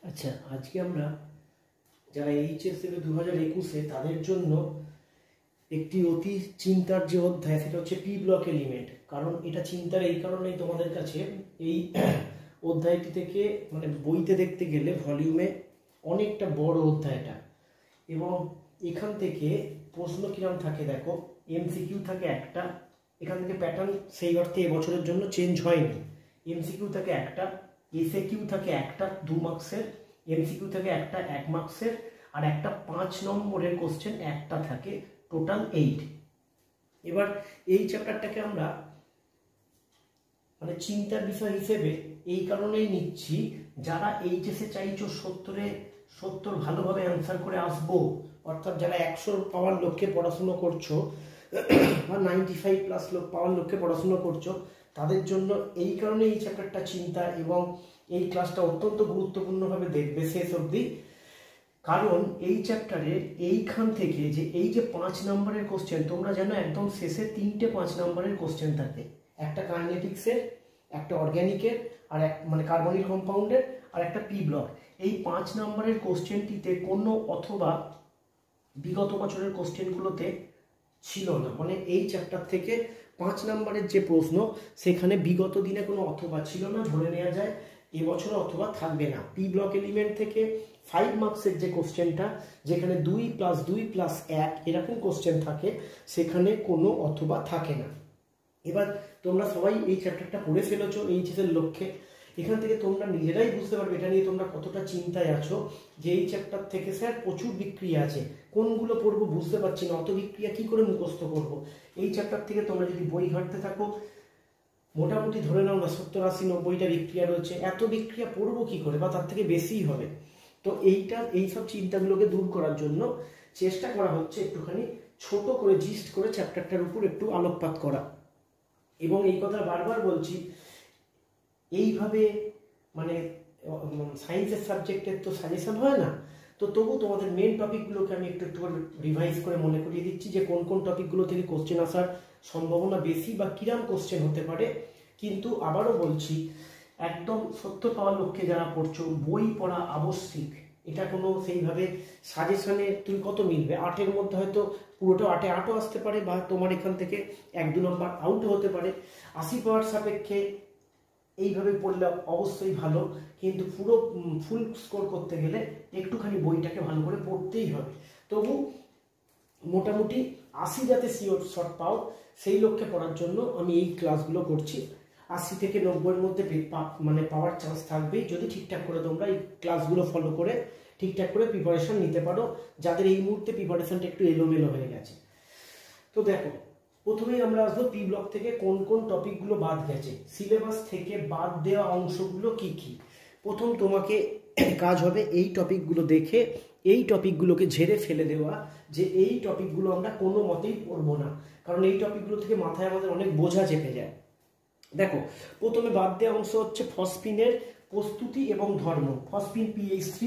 আচ্ছা, আজকে আমরা যারা এইচএস দেবে 2021-এ তাদের জন্য একটি অতি চিন্তার যে অধ্যায় সেটা হচ্ছে পি ব্লক এলিমেন্ট। কারণ এটা চিন্তার এই কারণেই তোমাদের কাছে এই অধ্যায়টি থেকে মানে বইতে দেখতে গেলে ভলিউমে অনেকটা বড় অধ্যায়টা, এবং এখান থেকে প্রশ্ন কিরম থাকে দেখো, এমসিকিউ থাকে একটা, এখান থেকে প্যাটার্ন সেই অর্থে এবছরের জন্য চেঞ্জ হয়নি। এমসিকিউ থাকে একটা, এসএ কিউ থাকে একটা 2 মার্কসের, এমসিকিউ থাকে একটা 1 মার্কসের, আর একটা 5 নম্বরের কোশ্চেন একটা থাকে, টোটাল 8। এবার এই চ্যাপ্টারটাকে আমরা মানে চিন্তার বিষয় হিসেবে এই কারণেই নিচ্ছি, যারা এইচএসে চাইছো 70 ভালোভাবে অ্যান্সার করে আসবো, অর্থাৎ যারা 100 পাওয়ার লক্ষ্যে পড়াশুনো করছো বা 95+ পাওয়ার লক্ষ্যে পড়াশুনো করছো, তাদের জন্য এই কারণে এই চ্যাপ্টারটা চিন্তা, এবং এই ক্লাসটা অত্যন্ত গুরুত্বপূর্ণভাবে দেখবে শেষ অবধি। কারণ এই চ্যাপ্টারে এইখান থেকে যে এই যে 5 নম্বরের কোশ্চেন, তোমরা জানো একদম শেষে 3টে 5 নম্বরের কোশ্চেন থাকে, একটা কাইনেটিক্সের, একটা অর্গ্যানিকের, আর এক মানে কার্বনিক কম্পাউন্ডের, আর একটা পি ব্লক। এই 5 নম্বরের কোশ্চেনটিতে কোনো অথবা বিগত বছরের কোশ্চেনগুলোতে ছিল না, মানে এই চ্যাপ্টার থেকে 5 নম্বরের যে প্রশ্ন সেখানে বিগত দিনে কোনো অথবা ছিল না, ধরে নেওয়া যায় এবছরে অথবা থাকবে না। পি ব্লক এলিমেন্ট থেকে 5 মার্কসের যে কোশ্চেনটা, যেখানে 2 + 2 + 1 এরকম কোশ্চেন থাকে, সেখানে কোনো অথবা থাকে না। এবার তোমরা সবাই এই চ্যাপ্টারটা পড়ে ফেলেছো এইচএসের লক্ষ্যে, এখান থেকে তোমরা নিজেরাই বুঝতে পারবে এটা নিয়ে তোমরা কতটা চিন্তায় আছো যে এই চ্যাপ্টার থেকে স্যার প্রচুর বিক্রিয়া আছে, কোনগুলো পড়বো বুঝতে পারছি না, অত বিক্রিয়া কি করে মুখস্থ করবো। এই চ্যাপ্টার থেকে তোমরা যদি বই ঘাঁটতে থাকো, মোটামুটি ধরে নাও না 70, 80, 90টা বিক্রিয়া রয়েছে, এত বিক্রিয়া পড়বো কি করে, বা তার থেকে বেশিই হবে। তো এইসব চিন্তাগুলোকে দূর করার জন্য চেষ্টা করা হচ্ছে একটুখানি ছোট করে জিস্ট করে চ্যাপ্টারটার উপর একটু আলোকপাত করা। এবং এই কথা বারবার বলছি, এইভাবে মানে সায়েন্সের সাবজেক্টের তো সাজেশন হয় না, তো তবু তোমাদের মেন টপিকগুলোকে আমি একটু একটু রিভাইজ করে মনে করিয়ে দিচ্ছি যে কোন কোন টপিকগুলো থেকে কোশ্চেন আসার সম্ভাবনা বেশি বা কিরাম কোশ্চেন হতে পারে। কিন্তু আবারও বলছি, একদম 70 পাওয়ার লক্ষ্যে যারা পড়ছো, বই পড়া আবশ্যিক। এটা কোনো সেইভাবে সাজেশনে তুমি কত মিলবে, 8-এর মধ্যে হয়তো পুরোটা 8-এ 8ও আসতে পারে, বা তোমার এখান থেকে 1-2 নম্বর আউটও হতে পারে। 80 পাওয়ার সাপেক্ষে এইভাবে পড়লে অবশ্যই ভালো, কিন্তু পুরো ফুল স্কোর করতে গেলে একটুখানি বইটাকে ভালো করে পড়তেই হবে। তবু মোটামুটি 80 যাতে শিওর শট পাও, সেই লক্ষ্যে পড়ার জন্য আমি এই ক্লাসগুলো করছি। 80 থেকে 90-এর মধ্যে মানে পাওয়ার চান্স থাকবেই, যদি ঠিকঠাক করে তোমরা এই ক্লাসগুলো ফলো করে ঠিকঠাক করে প্রিপারেশন নিতে পারো, যাদের এই মুহূর্তে প্রিপারেশনটা একটু এলোমেলো হয়ে গেছে। তো দেখো, প্রথমেই আমরা আসবো পি ব্লক থেকে কোন কোন টপিকগুলো বাদ গেছে, সিলেবাস থেকে বাদ দেওয়া অংশগুলো কি কি। প্রথম তোমাকে কাজ হবে এই টপিকগুলো দেখে এই টপিকগুলোকে ঝেড়ে ফেলে দেওয়া, যে এই টপিকগুলো আমরা কোনো মতেই পড়বো না, কারণ এই টপিকগুলো থেকে মাথায় আমাদের অনেক বোঝা চেপে যায়। দেখো, প্রথমে বাদ দেওয়া অংশ হচ্ছে ফসফিনের প্রস্তুতি এবং ধর্ম, ফসফিন PH3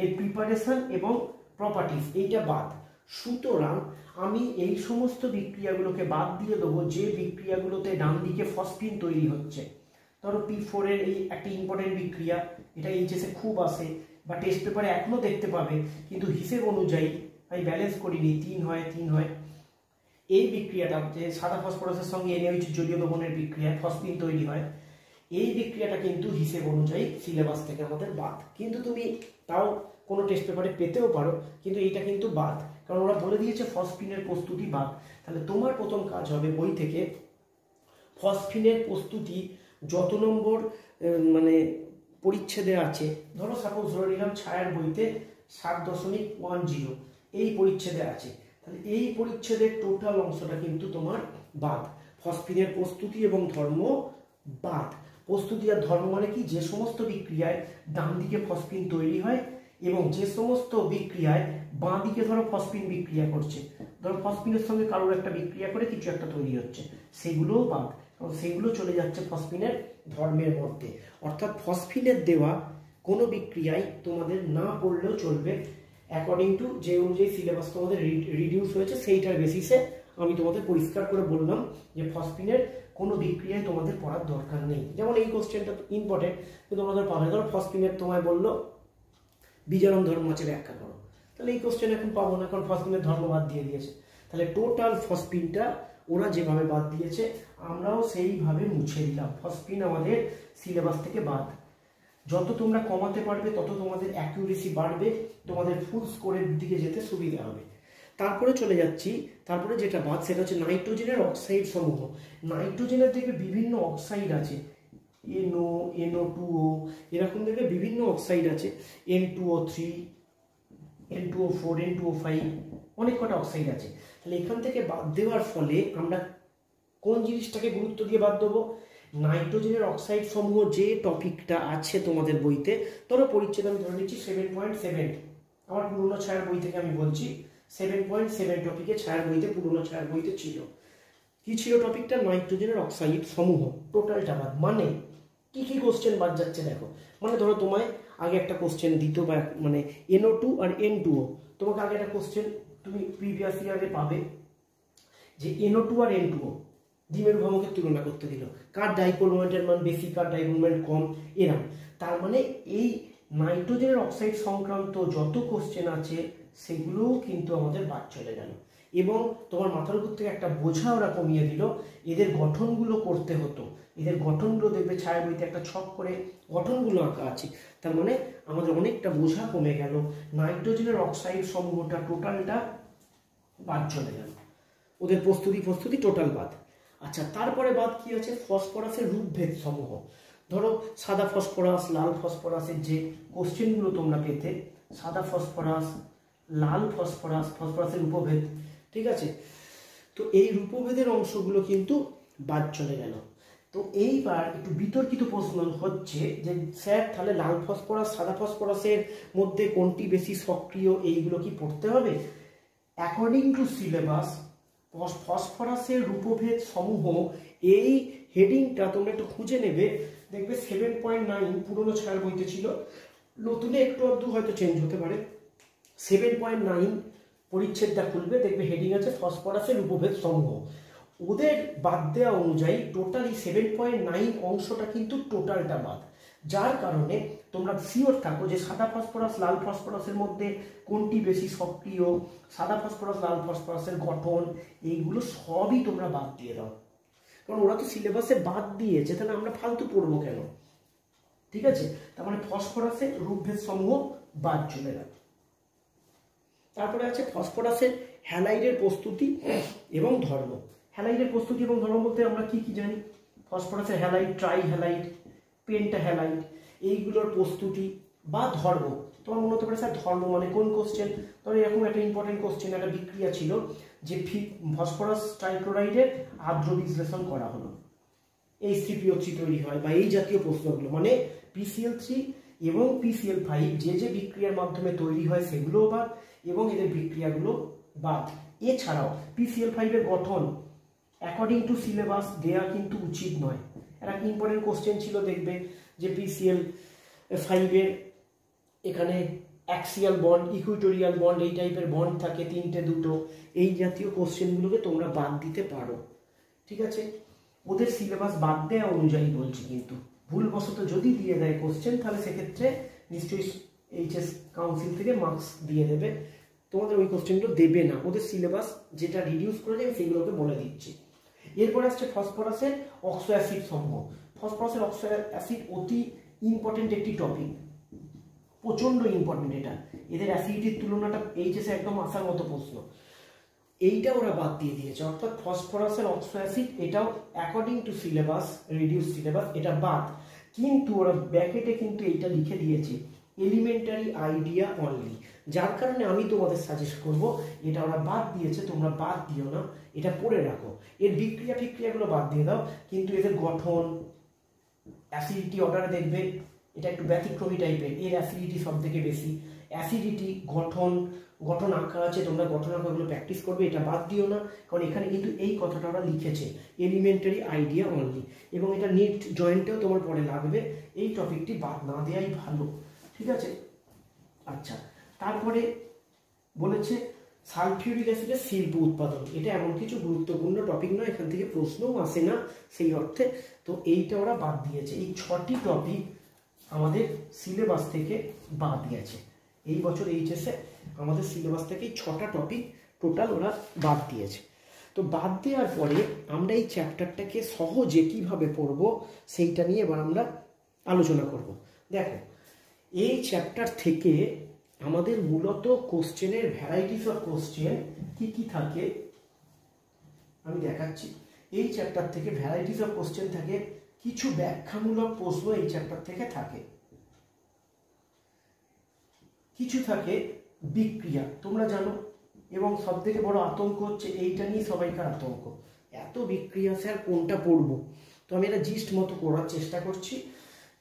এর প্রিপারেশন এবং প্রপার্টিস, এইটা বাদ। সুতরাং আমি এই সমস্ত বিক্রিয়াগুলোকে বাদ দিয়ে দেবো যে বিক্রিয়াগুলোতে ডান দিকে ফসফিন তৈরি হচ্ছে। ধরো P4 এর এই একটা ইম্পর্টেন্ট বিক্রিয়া, এটা এইচএসে খুব আসে বা টেস্ট পেপারে এখনো দেখতে পাবে, কিন্তু হিসেব অনুযায়ী আমি ব্যালেন্স করিনি, 3 হয়। এই বিক্রিয়াটা যে সাদা ফসফরাসের সঙ্গে NaOH জলীয় দ্রবণের বিক্রিয়া ফসফিন তৈরি হয়, এই বিক্রিয়াটা কিন্তু হিসেব অনুযায়ী সিলেবাস থেকে আমাদের বাদ। কিন্তু তুমি তাও কোনো টেস্ট পেপারে পেতেও পারো, কিন্তু এইটা কিন্তু বাদ, কারণ ওরা বলে দিয়েছে ফসফিনের প্রস্তুতি বাদ। তাহলে তোমার প্রথম কাজ হবে বই থেকে ফসফিনের প্রস্তুতি যত নম্বর মানে পরিচ্ছেদে আছে, ধরো সাপোজ ধরে নিলাম ছায়ার বইতে 7.10 এই পরিচ্ছেদে আছে, তাহলে এই পরিচ্ছেদের টোটাল অংশটা কিন্তু তোমার বাদ। ফসফিনের প্রস্তুতি এবং ধর্ম বাদ। প্রস্তুতি আর ধর্ম মানে কি, যে সমস্ত বিক্রিয়ায় ডান দিকে ফসফিন তৈরি হয় এবং যে সমস্ত বিক্রিয়ায় বাঁ দিকে ধরো ফসফিন বিক্রিয়া করছে, ধরো ফসফিনের সঙ্গে কারোর একটা বিক্রিয়া করে কিছু একটা তৈরি হচ্ছে, সেগুলোও বাদ, কারণ সেগুলো চলে যাচ্ছে ফসফিনের ধর্মের মধ্যে। অর্থাৎ ফসফিনের দেওয়া কোনো বিক্রিয়ায় তোমাদের না পড়লেও চলবে, অ্যাকর্ডিং টু যে অনুযায়ী সিলেবাস তোমাদের রিডিউস হয়েছে সেইটার বেসিসে আমি তোমাদের পরিষ্কার করে বললাম যে ফসফিনের কোনো বিক্রিয়ায় তোমাদের পড়ার দরকার নেই। যেমন এই কোশ্চেনটা ইম্পর্টেন্ট, কিন্তু তোমাদের পাবে, ধরো ফসফিনের তোমায় বললো বিজারণ ধর্ম আছে ব্যাখ্যা করো। তাহলে এই কোশ্চেন এখন পাবো না, কারণ ফসফিনের ধর্ম বাদ দিয়ে দিয়েছে। তাহলে টোটাল ফসফিনটা ওরা যেভাবে বাদ দিয়েছে আমরাও সেইভাবে মুছে দিলাম। ফসফিন আমাদের সিলেবাস থেকে বাদ। যত তোমরা কমাতে পারবে তত তোমাদের অ্যাকিউরেসি বাড়বে, তোমাদের ফুল স্কোরের দিকে যেতে সুবিধা হবে। তারপরে চলে যাচ্ছি, তারপরে যেটা বাদ সেটা হচ্ছে নাইট্রোজেনের অক্সাইড সমূহ। নাইট্রোজেনের থেকে বিভিন্ন অক্সাইড আছে, NO, NO2O, এরকম দেখবে বিভিন্ন অক্সাইড আছে, N2O3, N2O4, N2O5, অনেক কটা অক্সাইড আছে। তাহলে এখান থেকে বাদ দেওয়ার ফলে আমরা কোন জিনিসটাকে গুরুত্ব দিয়ে বাদ দেবো? নাইট্রোজেনের অক্সাইড সমূহ যে টপিকটা আছে তোমাদের বইতে, ধরো পরিচ্ছেদ আমি ধরে নিচ্ছি 7.7, আমার পুরনো ছায়ার বই থেকে আমি বলছি 7.7 টপিকে ছায়ার বইতে, পুরনো ছায়ার বইতে ছিল। কি ছিল টপিকটা? নাইট্রোজেনের অক্সাইড সমূহ, টোটালটা বাদ। মানে কি কি কোশ্চেন বাদ যাচ্ছে দেখো। মানে ধরো তোমায় আগে একটা কোশ্চেন দিত, বা মানে NO2 আর N2O, তোমাকে আগে একটা কোশ্চেন তুমি প্রিভিয়াস ইয়ারে পাবে যে NO2 আর N2O দ্বিমেরু ভ্রামকের তুলনা করতে দিল, কার ডাইপোল মোমেন্টের মান বেশি, কার ডাইপোল মোমেন্ট কম, এরকম। তার মানে এই নাইট্রোজেনের অক্সাইড সংক্রান্ত যত কোশ্চেন আছে সেগুলোও কিন্তু আমাদের বাদ চলে গেল। এবং তোমার মাথার উপর থেকে একটা বোঝা ওরা কমিয়ে দিল। এদের গঠনগুলো করতে হতো, এদের গঠনগুলো দেখবে ছায়া বইতে একটা ছক করে গঠনগুলো আঁকা আছে। তার মানে আমাদের অনেকটা বোঝা কমে গেল। নাইট্রোজেনের অক্সাইড সমূহটা টোটালটা বাদ চলে গেল, ওদের প্রস্তুতি টোটাল বাদ। আচ্ছা, তারপরে বাদ কি আছে? ফসফরাসের রূপভেদ সমূহ। ধরো সাদা ফসফরাস, লাল ফসফরাসের যে কোশ্চেনগুলো তোমরা পেতে, সাদা ফসফরাস, লাল ফসফরাস, ফসফরাসের রূপভেদ, ঠিক আছে? তো এই রূপভেদের অংশগুলো কিন্তু বাদ চলে গেল। তো এইবার একটু বিতর্কিত প্রশ্ন হচ্ছে যে স্যার তাহলে লাল ফসফরাস সাদা ফসফরাসের মধ্যে কোনটি বেশি সক্রিয়, এইগুলো কি পড়তে হবে? অ্যাকর্ডিং টু সিলেবাস ফসফরাসের রূপভেদ সমূহ, এই হেডিংটা তোমরা একটু খুঁজে নেবে, দেখবে 7.9 পুরনো ছায়ার বইতে ছিল, নতুনে একটু আধটু হয়তো চেঞ্জ হতে পারে। 7.9 পরিচ্ছেদটা খুলবে, দেখবে হেডিং আছে ফসফরাসের রূপভেদ সমূহ। ওদের বাদ দেওয়া অনুযায়ী টোটালি 7.9 অংশটা কিন্তু টোটালটা বাদ। যার কারণে তোমরা শিওর থাকো যে সাদা ফসফরাস লাল ফসফরাসের মধ্যে কোনটি বেশি সক্রিয়, সাদা ফসফরাস লাল ফসফরাসের গঠন, এইগুলো সবই তোমরা বাদ দিয়ে দাও। কারণ ওরা তো সিলেবাসে বাদ দিয়েছে, তাহলে আমরা ফালতু পড়বো কেন? ঠিক আছে, তার মানে ফসফরাসের রূপভেদ সমূহ বাদ চলে গেল। তারপরে আছে ফসফরাসের হ্যালাইডের প্রস্তুতি এবং ধর্ম। হ্যালাইডের প্রস্তুতি এবং ধর্ম বলতে আমরা কি কি জানি? ফসফরাসের halide, tri halide, penta halide, এইগুলোর প্রস্তুতি বা ধর্ম। তোমার মনে হতে পারে স্যার ধর্ম মানে কোন কোশ্চেন? ধরো এরকম একটা ইম্পর্টেন্ট কোশ্চেন, একটা বিক্রিয়া ছিল যে ফসফরাস ট্রাইক্লোরাইডের আর্দ্র বিশ্লেষণ করা হলো, H3PO3 তৈরি হয়, বা এই জাতীয় প্রশ্নগুলো। মানে PCl3 এবং PCl5 যে বিক্রিয়ার মাধ্যমে তৈরি হয় সেগুলোও বাদ, এবং এদের বিক্রিয়াগুলো বাদ। এছাড়াও PCl5 এর গঠন অ্যাকর্ডিং টু সিলেবাস দেয়া কিন্তু উচিত নয়। একটা ইম্পর্টেন্ট কোশ্চেন ছিল, দেখবে যে PCl5 এর এখানে অ্যাক্সিয়াল বন্ড, ইকুইটোরিয়াল বন্ড, এই টাইপের বন্ড থাকে, 3টে 2টো, এই জাতীয় কোশ্চেনগুলোকে তোমরা বাদ দিতে পারো। ঠিক আছে, ওদের সিলেবাস বাদ দেওয়া অনুযায়ী বলছি, কিন্তু ভুলবশত যদি দিয়ে দেয় কোশ্চেন তাহলে সেক্ষেত্রে নিশ্চয়ই HS কাউন্সিল থেকে মার্কস দিয়ে দেবে, তোমাদের ওই কোশ্চেনগুলো দেবে না। ওদের সিলেবাস যেটা রিডিউস করে দেবে সেগুলোকে বলে দিচ্ছি। এরপরে আসছে ফসফরাসের অক্সো অ্যাসিড সমূহ। ফসফরাসের অক্সো অ্যাসিড অতি ইম্পর্টেন্ট একটি টপিক, প্রচন্ড ইম্পর্টেন্ট এটা। এদের অ্যাসিডিটির তুলনাটা HS একদম আসার মতো প্রশ্ন। এইটা ওরা বাদ দিয়ে দিয়েছে, অর্থাৎ ফসফরাসের অক্সো অ্যাসিড এটাও according to syllabus, reduce syllabus, এটা বাদ। কিন্তু ওরা ব্র্যাকেটে কিন্তু এইটা লিখে দিয়েছে এলিমেন্টারি আইডিয়া অনলি, যার কারণে আমি তোমাদের সাজেস্ট করব এটা ওরা বাদ দিয়েছে, তোমরা বাদ দিও না, এটা পড়ে রাখো। এর বিক্রিয়াগুলো বাদ দিয়ে দাও, কিন্তু এদের গঠন, অ্যাসিডিটি অর্ডারে দেখবে এটা একটু ব্যতিক্রমী টাইপের, এর অ্যাসিডিটি সব থেকে বেশি। অ্যাসিডিটি গঠন আঁকা আছে, তোমরা গঠন আঁকাগুলো প্র্যাকটিস করবে, এটা বাদ দিও না, কারণ এখানে কিন্তু এই কথাটা ওরা লিখেছে এলিমেন্টারি আইডিয়া অনলি, এবং এটা নিট জয়েন্টেও তোমার পরে লাগবে। এই টপিকটি বাদ না দেওয়াই ভালো, ঠিক আছে? আচ্ছা, তারপরে বলেছে সালফিউরিক অ্যাসিডের শিল্প উৎপাদন। এটা এমন কিছু গুরুত্বপূর্ণ টপিক নয়, এখান থেকে প্রশ্নও আসে না সেই অর্থে, তো এইটা ওরা বাদ দিয়েছে। এই 6টি টপিক আমাদের সিলেবাস থেকে বাদ দিয়েছে। এই বছর এইচএসে আমাদের সিলেবাস থেকেই 6টা টপিক টোটাল ওরা বাদ দিয়েছে। তো বাদ দেওয়ার পরে আমরা এই চ্যাপ্টারটাকে সহজে কিভাবে পড়বো সেইটা নিয়ে এবার আমরা আলোচনা করব। দেখো, এই চ্যাপ্টার থেকে আমাদের মূলত কোশ্চেনের ভ্যারাইটিস অফ কোশ্চেন কি কি থাকে আমি দেখাচ্ছি। এই চ্যাপ্টার থেকে ভ্যারাইটিস অফ কোশ্চেন থাকে, কিছু ব্যাখ্যামূলক প্রশ্ন এই চ্যাপ্টার থেকে থাকে, কিছু থাকে বিক্রিয়া, তোমরা জানো, এবং সব থেকে বড় আতঙ্ক হচ্ছে এইটা নিয়ে সবাইকার আতঙ্ক, এত বিক্রিয়া স্যার কোনটা পড়বো। তো আমি এটা জিস্ট মতো করার চেষ্টা করছি,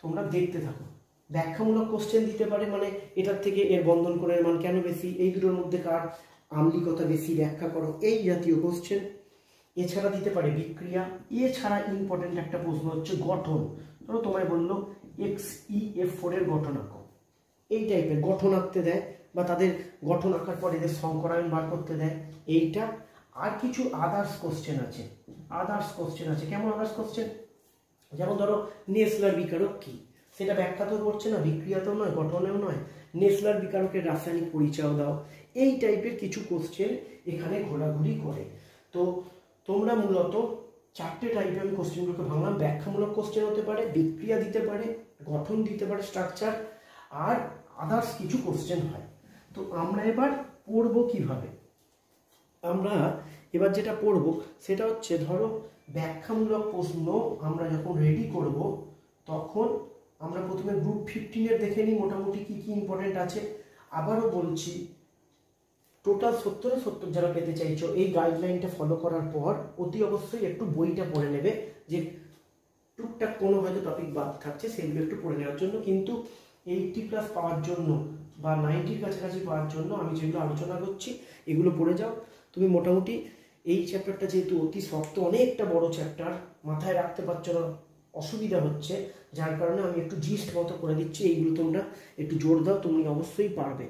তোমরা দেখতে থাকো। ব্যাখ্যামূলক কোশ্চেন দিতে পারে, মানে এটার থেকে এর বন্ধন কোণের মান কেন বেশি, এই দুটোর মধ্যে কার আম্লিকতা বেশি ব্যাখ্যা করো, এই জাতীয় কোশ্চেন। এছাড়া দিতে পারে বিক্রিয়া। এছাড়া ইম্পর্টেন্ট একটা প্রশ্ন হচ্ছে গঠন। ধরো তোমায় বললো XeF4 এর গঠন আঁকো, এই টাইপের গঠন আঁকতে দেয়, বা তাদের গঠন আঁকার পর এদের সংকরায়ন বার করতে দেয়, এইটা। আর কিছু আদার্স কোশ্চেন আছে, কেমন আদার্স কোশ্চেন, যেমন ধরো নেসলার বিকারক কি, সেটা ব্যাখ্যাতেও করছে না, বিক্রিয়াতেও নয়, গঠনেও নয়, নেসলার বিকারকের রাসায়নিক পরিচয় দাও, এই টাইপের কিছু কোশ্চেন এখানে ঘোরাঘুরি করে। তো তোমরা মূলত 4টে টাইপের আমি কোশ্চেনগুলোকে ভাবলাম। ব্যাখ্যামূলক কোশ্চেন হতে পারে, বিক্রিয়া দিতে পারে, গঠন দিতে পারে, স্ট্রাকচার, আর আদার্স কিছু কোশ্চেন হয়। তো আমরা এবার পড়বো কিভাবে। আমরা এবার যেটা পড়ব সেটা হচ্ছে, ধরো ব্যাখ্যামূলক প্রশ্ন আমরা যখন রেডি করব তখন আমরা প্রথমে গ্রুপ 15 দেখে নিই মোটামুটি কি কি ইম্পর্টেন্ট আছে। আবারও বলছি, টোটাল 70 যারা পেতে চাইছো এই গাইডলাইনটা ফলো করার পর অতি অবশ্যই একটু বইটা পড়ে নেবে, যে টুকটাক কোনো হয়তো টপিক বাদ থাকছে সেগুলো একটু পড়ে নেওয়ার জন্য। কিন্তু 80+ পাওয়ার জন্য বা 90-র কাছাকাছি পাওয়ার জন্য আমি যেগুলো আলোচনা করছি এগুলো পড়ে যাও। তুমি মোটামুটি এই চ্যাপ্টারটা যেহেতু অতি শক্ত, অনেকটা বড় চ্যাপ্টার, মাথায় রাখতে পারছো না, অসুবিধা হচ্ছে, যার কারণে আমি একটু জিস্ট মতো করে দিচ্ছি। এইগুলো তোমরা একটু জোর দাও, তুমি অবশ্যই পারবে।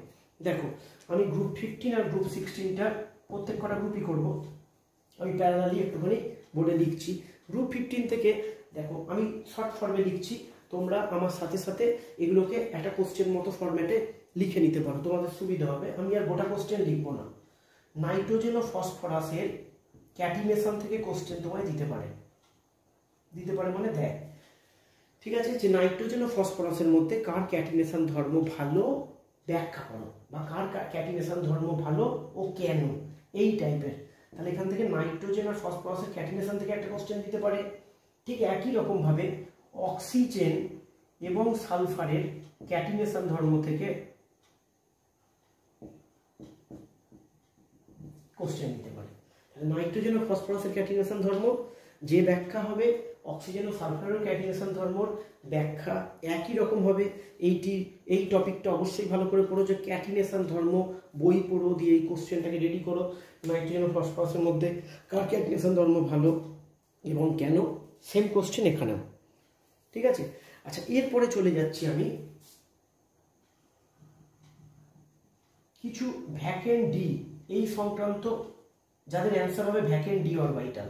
দেখো, আমি গ্রুপ 15 আর গ্রুপ 16টা প্রত্যেক কটা গ্রুপই করব, আমি প্যারালালি একটুখানি বলে লিখছি। গ্রুপ 15 থেকে দেখো আমি শর্ট ফর্মে লিখছি, তোমরা আমার সাথে সাথে এগুলোকে একটা কোশ্চেন মতো ফরম্যাটে লিখে নিতে পারো, তোমাদের সুবিধা হবে। আমি আর গোটা কোশ্চেন লিখবো না। নাইট্রোজেন ও ফসফরাসের ক্যাটিনেশন থেকে কোশ্চেন তোমায় দিতে পারে মানে দেয়, ঠিক আছে, যে নাইট্রোজেন ও ফসফরাসের মধ্যে কার ক্যাটিনেশন ধর্ম ভালো ব্যাখ্যা করো, বা কার ক্যাটিনেশন ধর্ম ভালো ও কেন, এই টাইপের। তাহলে এখান থেকে নাইট্রোজেন আর ফসফরাসের ক্যাটিনেশন থেকে একটা কোশ্চেন দিতে পারে। ঠিক একই রকম ভাবে অক্সিজেন এবং সালফারের ক্যাটিনেশন ধর্ম থেকে কোশ্চেন দিতে পারে। নাইট্রোজেন ও ফসফরাসের ক্যাটিনেশন ধর্ম যে ব্যাখ্যা হবে, অক্সিজেন ও সালফারের ক্যাটিনেশন ধর্মর ব্যাখ্যা একই রকম হবে। এই টপিকটা অবশ্যই ভালো করে পড়ো, যে ক্যাটিনেশন ধর্ম বই পড়ো, দিয়ে এই কোশ্চেনটাকে রেডি করো। নাইট্রোজেন ও ফসফরাসের মধ্যে কার ক্যাটিনেশন ধর্ম ভালো এবং কেন, সেম কোশ্চেন এখানেও, ঠিক আছে। আচ্ছা, এরপরে চলে যাচ্ছি আমি কিছু ভ্যাকেন্ট ডি, এই সংক্রান্ত যাদের অ্যান্সার হবে ভ্যাকেন্ট ডি অরবিটাল,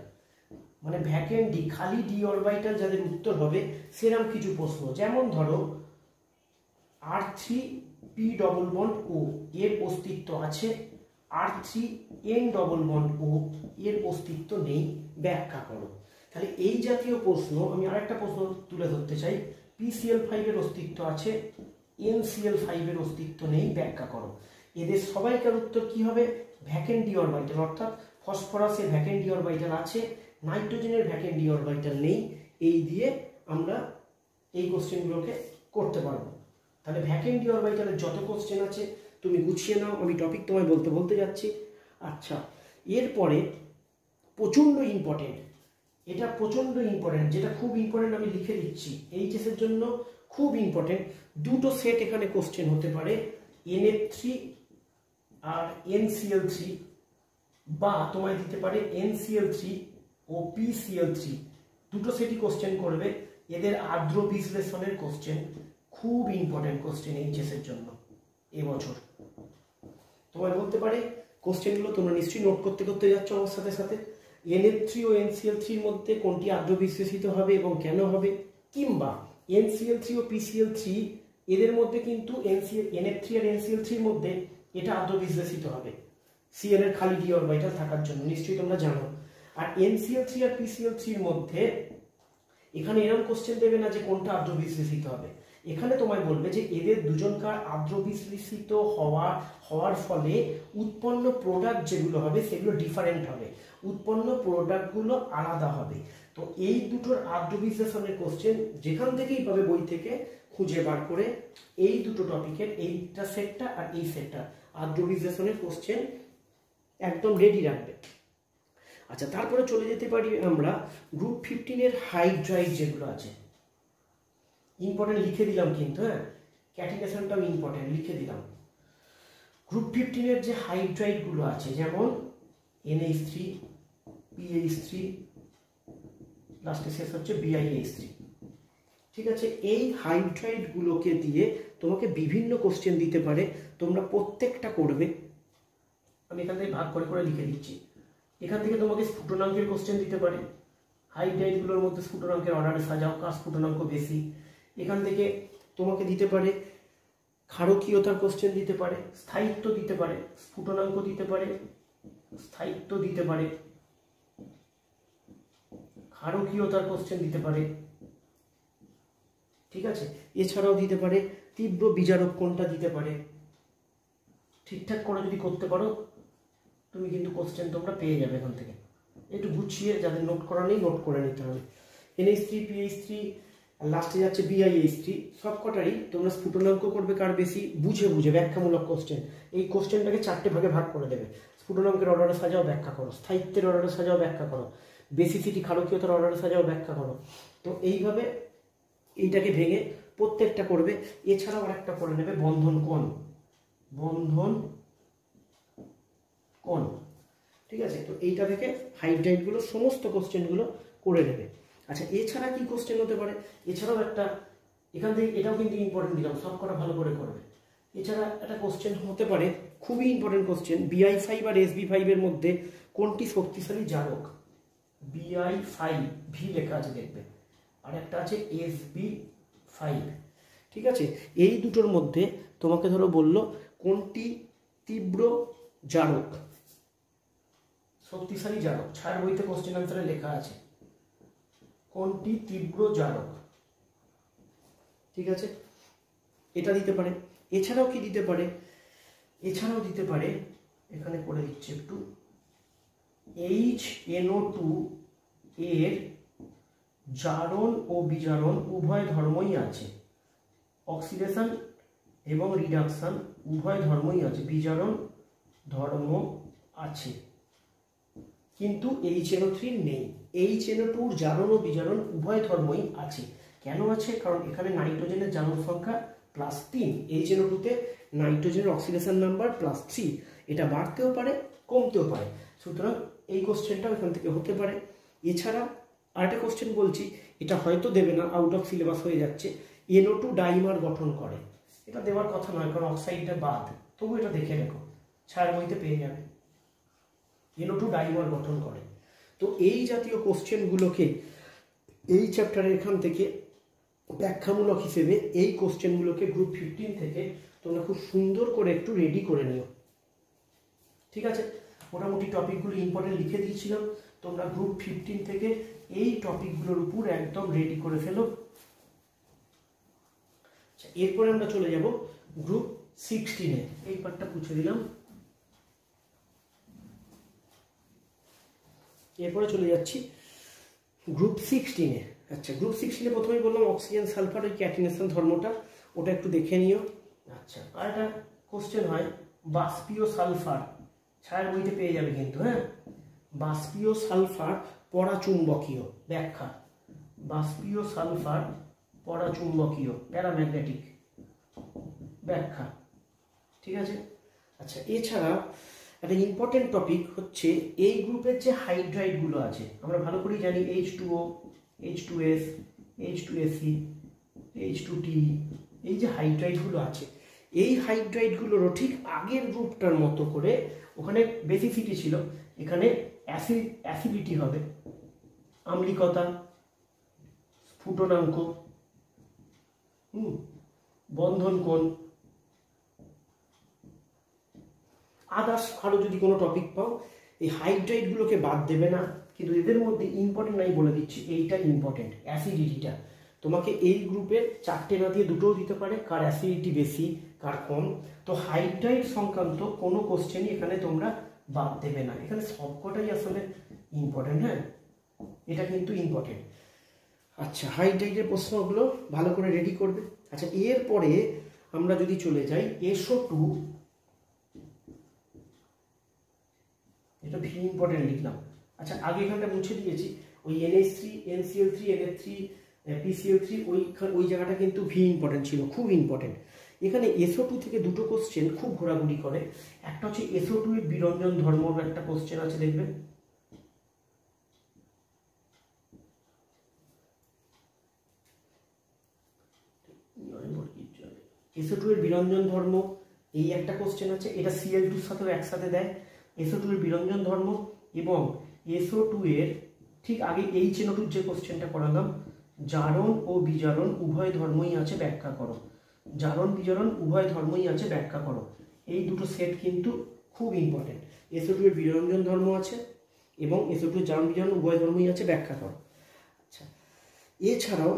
মানে ভ্যাকেন্ট ডি খালি ডি অরবিটাল যাদের উত্তর হবে সেরকম কিছু প্রশ্ন। যেমন ধরো R3P ডবল বন্ড ও এর অস্তিত্ব আছে, R3N ডবল বন্ড ও এর অস্তিত্ব নেই, ব্যাখ্যা করো। তাহলে এই জাতীয় প্রশ্ন আমি আরেকটা প্রশ্ন তুলে ধরতে চাই, PCl5 এর অস্তিত্ব আছে, NCl5 এর অস্তিত্ব নেই, ব্যাখ্যা করো। এদের সবাইকার উত্তর কি হবে, ভ্যাকেন্ট ডি অরবিটাল, অর্থাৎ ফসফরাসের ভ্যাকেন্ট ডি অরবিটাল আছে, নাইট্রোজেনের ভ্যাকেন্ট ডি অরবিটাল নেই। এই দিয়ে আমরা এই কোশ্চেনগুলোকে করতে পারবো। তাহলে ভ্যাকেন্ট ডি অরবিটালের যত কোশ্চেন আছে তুমি গুছিয়ে নাও, আমি টপিক তোমায় বলতে যাচ্ছি। আচ্ছা, এরপরে প্রচণ্ড ইম্পর্টেন্ট, এটা প্রচণ্ড ইম্পর্টেন্ট, যেটা খুব ইম্পর্টেন্ট আমি লিখে দিচ্ছি, এইচএস এর জন্য খুব ইম্পর্টেন্ট। দুটো সেট এখানে কোশ্চেন হতে পারে, NF3 আর NCl3, বা তোমায় দিতে পারে NCl3 ও PCl3, দুটো সেটই কোশ্চেন করবে। এদের আর্দ্র বিশ্লেষণের কোশ্চেন খুব ইম্পর্টেন্ট কোশ্চেন এইচএস এর জন্য এবছর। তোমায় বলতে পারে কোশ্চেনগুলো তোমরা নিশ্চয়ই নোট করতে যাচ্ছ আমার সাথে সাথে। NF3 ও NCl3 এর মধ্যে কোনটি আর্দ্র বিশ্লেষিত হবে এবং কেন হবে, কিংবা NCl3 ও PCl3 এদের মধ্যে কিন্তু NF3 আর NCl3 এর মধ্যে এটা আদ্র বিশ্লেষিত হবে Cl এর খালি ডি অরবিটাল থাকার জন্য, নিশ্চয়ই তোমরা জানো। আর NCl3 আর PCl3 এর মধ্যে এখানে এরকম কোশ্চেন দেবে না যে কোনটা আদ্র বিশ্লেষিত হবে, এখানে তোমায় বলবে যে এদের দুজনকার আদ্র বিশ্লেষিত হওয়ার ফলে উৎপন্ন প্রোডাক্ট যেগুলো হবে সেগুলো ডিফারেন্ট হবে, উৎপন্ন প্রোডাক্টগুলো আলাদা হবে। তো এই দুটোর আদ্র বিশ্লেষণের কোশ্চেন যেখান থেকেই পাবে বই থেকে খুঁজে বার করে এই দুটো টপিকের এইটা সেটটা আর এই সেটটা আদ্র বিশ্লেষণের কোশ্চেন একদম রেডি রাখবে। আচ্ছা, তারপরে চলে যেতে পারি আমরা গ্রুপ 15 এর হাইড্রাইড যেগুলো আছে, ইম্পর্টেন্ট লিখে দিলাম কিন্তু, হ্যাঁ ক্যাটিনেশনটাও ইম্পর্টেন্ট লিখে দিলাম। গ্রুপ 15 এর যে হাইড্রাইড গুলো আছে যেমন NH3, PH3, লাস্টে শেষ হচ্ছে BiH3, ঠিক আছে। এই হাইড্রাইড গুলোকে দিয়ে তোমাকে বিভিন্ন কোশ্চেন দিতে পারে, তোমরা প্রত্যেকটা করবে। আমি এখান থেকে ভাগ করে করে লিখে দিচ্ছি। এখান থেকে তোমাকে স্ফুটনাঙ্কের কোশ্চেন দিতে পারে, হাইড্রাইড গুলোর মধ্যে স্ফুটনাঙ্কের অর্ডারে সাজাও, কার স্ফুটনাঙ্ক বেশি। এখান থেকে তোমাকে দিতে পারে ক্ষারকীয়তার কোশ্চেন দিতে পারে, স্থায়িত্ব দিতে পারে, স্ফুটনাঙ্ক দিতে পারে, স্থায়িত্ব দিতে পারে, ক্ষারকীয়তার কোশ্চেন দিতে পারে, ঠিক আছে। এছাড়াও দিতে পারে তীব্র বিজারক কোনটা দিতে পারে। ঠিকঠাক করে যদি করতে পারো তুমি কিন্তু কোশ্চেন তোমরা পেয়ে যাবে এখান থেকে। একটু গুছিয়ে যাদের নোট করা নেই নোট করে নিতে হবে। NH3, PH3, লাস্টে যাচ্ছে BiH3, সবকটারই তোমরা স্ফুটনাঙ্ক করবে কার বেশি বুঝে বুঝে, ব্যাখ্যামূলক কোশ্চেন। এই কোশ্চেনটাকে 4টে ভাগে ভাগ করে দেবে। স্ফুটনাঙ্কের অর্ডারে সাজাও, ব্যাখ্যা করো, স্থায়িত্বের অর্ডারে সাজাও, ব্যাখ্যা করো, বেসিসিটি ক্ষারকীয়তার অর্ডারে সাজাও, ব্যাখ্যা করো। তো এইভাবে এইটাকে ভেঙে প্রত্যেকটা করবে। এছাড়াও আর একটা করে নেবে বন্ধন কোণ, বন্ধন কোণ, ঠিক আছে। তো এইটা থেকে হাইড্রাইড গুলো সমস্ত কোশ্চেন গুলো করে নেবে। আচ্ছা, এছাড়া কি কোশ্চেন হতে পারে, এছাড়াও একটা এখান থেকে এটাও কিন্তু ইম্পর্টেন্ট দিলাম, সব কটা ভালো করে করবে। এছাড়া একটা কোশ্চেন হতে পারে, খুবই ইম্পর্টেন্ট কোশ্চেন, BI5 আর SB5 এর মধ্যে কোনটি শক্তিশালী জারক। BI5 ভি লেখা আছে দেখবে, আর একটা আছে SB5, ঠিক আছে। এই দুটোর মধ্যে তোমাকে ধরো বললো কোনটি তীব্র জারক, শক্তিশালী জারক, ছাড় বইতে কোশ্চেন আনসারে লেখা আছে কোনটি তীব্র জারক, ঠিক আছে। এটা দিতে পারে। এছাড়াও কি দিতে পারে, এছাড়াও দিতে পারে, এখানে করে দিচ্ছি একটু, HNO2 এর জারণ ও বিজারণ উভয় ধর্মই আছে, অক্সিডেশন এবং রিডাকশন উভয় ধর্মই আছে, বিজারণ ধর্ম আছে, কিন্তু HNO3 নেই। HNO2 জারণ ও বিজারণ উভয় ধর্মই আছে। কেন আছে? কারণ এখানে নাইট্রোজেনের জারণ সংখ্যা +3, HNO2 নাইট্রোজেনের অক্সিডেশন নাম্বার +3, এটা বাড়তেও পারে কমতেও পারে, সুতরাং এই কোশ্চেনটাও এখান থেকে হতে পারে। এছাড়া আরেকটা কোশ্চেন বলছি, এটা হয়তো দেবে না, আউট অফ সিলেবাস হয়ে যাচ্ছে, NO2 ডাইমার গঠন করে। এটা দেওয়ার কথা নয় কারণ অক্সাইডটা বাদ, তবু এটা দেখে রেখো, ছায়ার বইতে পেয়ে যাবে, NO2 ডাইমার গঠন করে। তো এই জাতীয় কোশ্চেনগুলোকে এই চ্যাপ্টারের এখান থেকে ব্যাখ্যামূলক হিসেবে এই কোশ্চেনগুলোকে গ্রুপ 15 থেকে তোমরা খুব সুন্দর করে একটু রেডি করে নিও, ঠিক আছে। মোটামুটি টপিকগুলো ইম্পর্টেন্ট লিখে দিয়েছিলাম, তোমরা গ্রুপ 15 থেকে এই টপিকগুলোর উপর একদম রেডি করে ফেলো। এরপরে আমরা চলে যাব গ্রুপ 16-এ, এই পার্টটা পুছে দিলাম। এরপরে চলে যাচ্ছি গ্রুপ 16-এ। আচ্ছা, গ্রুপ 16-এ প্রথমেই বললাম অক্সিজেন সালফার ওই ক্যাটিনেশন ধর্মটা, ওটা একটু দেখে নিও। আচ্ছা, আর একটা কোশ্চেন হয় বাষ্পীয় সালফার, ছায়ার বইতে পেয়ে যাবে কিন্তু, হ্যাঁ। বাষ্পীয় সালফার পরাচুম্বকীয়, ব্যাখ্যা, বাষ্পীয় সালফার পরাচুম্বকীয়, প্যারাম্যাগনেটিক, ব্যাখ্যা, ঠিক আছে। আচ্ছা, এছাড়া একটা ইম্পর্টেন্ট টপিক হচ্ছে এই গ্রুপের যে হাইড্রাইডগুলো আছে, আমরা ভালো করেই জানি H2O, H2S, H2SC, H2T, এই যে হাইড্রাইডগুলো আছে, এই হাইড্রাইডগুলোরও ঠিক আগের গ্রুপটার মতো করে ওখানে বেসিসিটি ছিল, এখানে অ্যাসিডিটি হবে, আম্লিকতা, স্ফুটনাঙ্ক, বন্ধন কোণ, আদার্স আরো যদি কোনো টপিক পাও, এই হাইড্রাইডগুলোকে বাদ দেবে না, কিন্তু এদের মধ্যে ইম্পর্টেন্ট আমি বলে দিচ্ছি, এইটা ইম্পর্টেন্ট, অ্যাসিডিটিটা। তোমাকে এই গ্রুপের 4টে না দিয়ে 2টোও দিতে পারে, কার অ্যাসিডিটি বেশি কার কম। তো হাইড্রাইড সংক্রান্ত কোনো কোশ্চেনই এখানে তোমরা বাদ দেবে না, এখানে সবকটাই আসলে ইম্পর্টেন্ট। হ্যাঁ, এটা কিন্তু ইম্পর্টেন্ট। আচ্ছা, হাইড্রাইডের প্রশ্নগুলো ভালো করে রেডি করবে। আচ্ছা, এরপরে আমরা যদি চলে যাই SO2, এটা ভেরি ইম্পর্টেন্ট লিখলাম। আচ্ছা, আগে এখানটা মুছে দিয়েছি, ওই NH3 NCl3 NF3 PCl3 ওই জায়গাটা কিন্তু ভি ইম্পর্টেন্ট ছিল, খুব ইম্পর্টেন্ট। এখানে SO2 থেকে 2টো কোশ্চেন খুব ঘোরাঘুরি করে। একটা হচ্ছে SO2 এর বিরঞ্জন ধর্মর একটা কোশ্চেন আছে, দেখবে SO2 এর বিরঞ্জন ধর্ম, এই একটা কোশ্চেন আছে, এটা Cl2 এর সাথেও একসাথে দেয়। SO2 এর বিরঞ্জন ধর্ম এবং SO2 এর ঠিক আগে HNO2 যে কোশ্চেনটা করালাম, জারণ ও বিজারণ উভয় ধর্মই আছে, ব্যাখ্যা করো। জারণ বিজারণ উভয় ধর্মই আছে, ব্যাখ্যা করো। এই দুটো সেট কিন্তু খুব ইম্পর্টেন্ট। SO2 এর বিরঞ্জন ধর্ম আছে এবং SO2 এর জারণ বিজারণ উভয় ধর্মই আছে, ব্যাখ্যা করো। আচ্ছা, এছাড়াও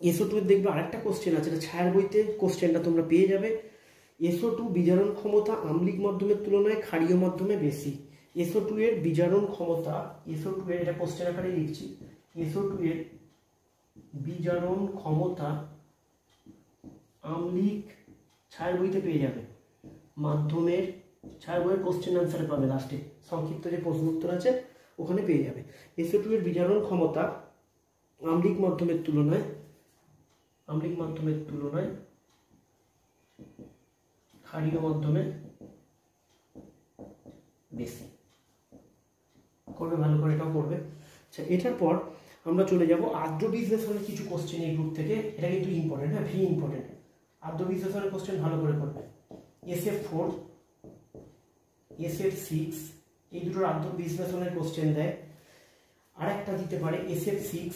SO2 এর দেখবে আরেকটা কোশ্চেন আছে, এটা ছায়ার বইতে কোশ্চেনটা তোমরা পেয়ে যাবে। SO2 বিজারণ ক্ষমতা আম্লিক মাধ্যমের তুলনায় ক্ষারীয় মাধ্যমে বেশি। SO2 এর বিজারণ ক্ষমতা, SO2 এর, এটা কোশ্চেন আকারে লিখছি, SO2 এর বিজারণ ক্ষমতা আম্লিক, ছায়ার বইতে পেয়ে যাবে, মাধ্যমের, ছায়ার বইয়ের কোশ্চেন আনসারে পাবে লাস্টে, সংক্ষিপ্ত যে প্রশ্ন উত্তর আছে ওখানে পেয়ে যাবে। SO2 এর বিজারণ ক্ষমতা আম্লিক মাধ্যমের তুলনায় ক্ষারীয় মাধ্যমে বেশি। করবে ভালো করে, এটাও করবে। আচ্ছা, এটার পর আমরা চলে যাব আর্দ্র বিশ্লেষণের কিছু কোশ্চেন এই গ্রুপ থেকে, এটা কিন্তু ইম্পর্টেন্ট, হ্যাঁ ভেরি ইম্পর্টেন্ট। আর্দ্র বিশ্লেষণের কোশ্চেন ভালো করে করবে। SF4 SF6 এই দুটোর আর্দ্র বিশ্লেষণের কোশ্চেন দেয়। আর একটা দিতে পারে SF6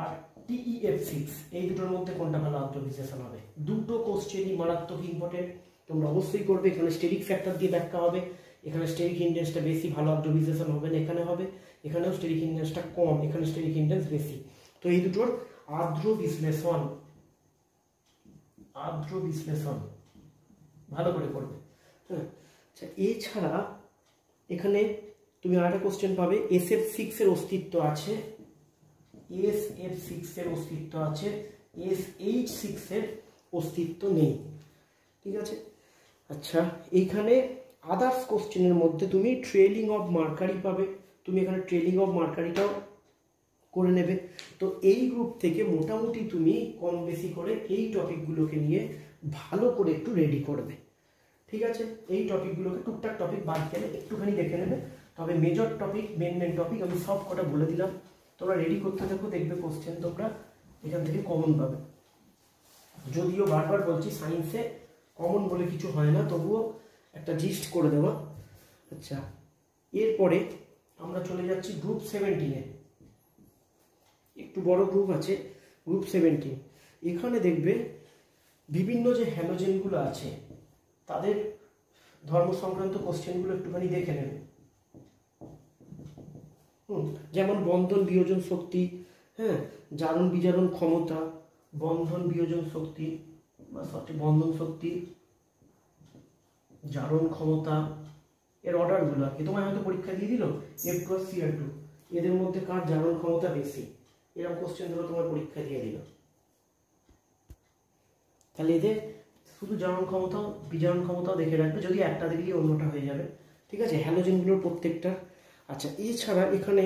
আর TEF6, এই দুটোর মধ্যে কোনটা ভালো আর্দ্র বিশ্লেষণ হবে। দুটো কোশ্চেনই মারাত্মক ইম্পর্টেন্ট, তোমরা অবশ্যই করবে। এখানে স্টেরিক ফ্যাক্টর দিয়ে ব্যাখ্যা হবে, এখানে স্টেরিক ইন্ডেক্সটা বেশি, ভালো আর্দ্র বিশ্লেষণ হবে না, এখানে হবে। এখানেও স্টেরিক ইন্ডেক্সটা কম, এখানে স্টেরিক ইন্ডেক্স বেশি। তো এই দুটোর আর্দ্র বিশ্লেষণ ভালো করে করবে। হ্যাঁ, আচ্ছা, এছাড়া এখানে তুমি আরেকটা কোশ্চেন পাবে, SF6 এর অস্তিত্ব আছে, SF6 এর অস্তিত্ব আছে, SH6 এর অস্তিত্ব নেই, ঠিক আছে। আচ্ছা, এইখানে আদার্স কোশ্চেনের মধ্যে তুমি ট্রেলিং অফ মার্কারি পাবে, তুমি এখানে ট্রেলিং অফ মার্কারিটাও করে নেবে। তো এই গ্রুপ থেকে মোটামুটি তুমি কম বেশি করে এই টপিকগুলোকে নিয়ে ভালো করে একটু রেডি করবে, ঠিক আছে। এই টপিকগুলোকে টুকটাক টপিক বাদ গেলে একটুখানি দেখে নেবে, তবে মেজর টপিক, মেন টপিক আমি সব কটা বলে দিলাম। তোমরা রেডি করতে থাকো, দেখবে কোশ্চেন তোমরা এখান থেকে কমন পাবে। যদিও বারবার বলছি সায়েন্সে কমন বলে কিছু হয় না, তবুও একটা জিস্ট করে দেওয়া। আচ্ছা, এরপরে আমরা চলে যাচ্ছি গ্রুপ 17-এ। একটু বড় গ্রুপ আছে, গ্রুপ 17। এখানে দেখবে বিভিন্ন যে হ্যালোজেনগুলো আছে তাদের ধর্ম সংক্রান্ত কোশ্চেনগুলো একটুখানি দেখে নেবে। যেমন বন্ধন বিয়োজন শক্তি, হ্যাঁ, জারণ বিজারণ ক্ষমতা, বন্ধন বিয়োজন শক্তি বা বন্ধন শক্তি, জারণ ক্ষমতা, এর অর্ডারগুলো আর কি। তোমায় হয়তো পরীক্ষা দিয়ে দিল F2 আর Cl2, এদের মধ্যে কার জারণ ক্ষমতা বেশি, এরকম কোশ্চেন ধরো তোমার পরীক্ষা দিয়ে দিল, তাহলে এদের শুধু জারণ ক্ষমতাও বিজারণ ক্ষমতাও দেখে রাখবে, যদি একটা দেখলেই অন্যটা হয়ে যাবে, ঠিক আছে, হ্যালোজেনগুলোর প্রত্যেকটা। আচ্ছা, এছাড়া এখানে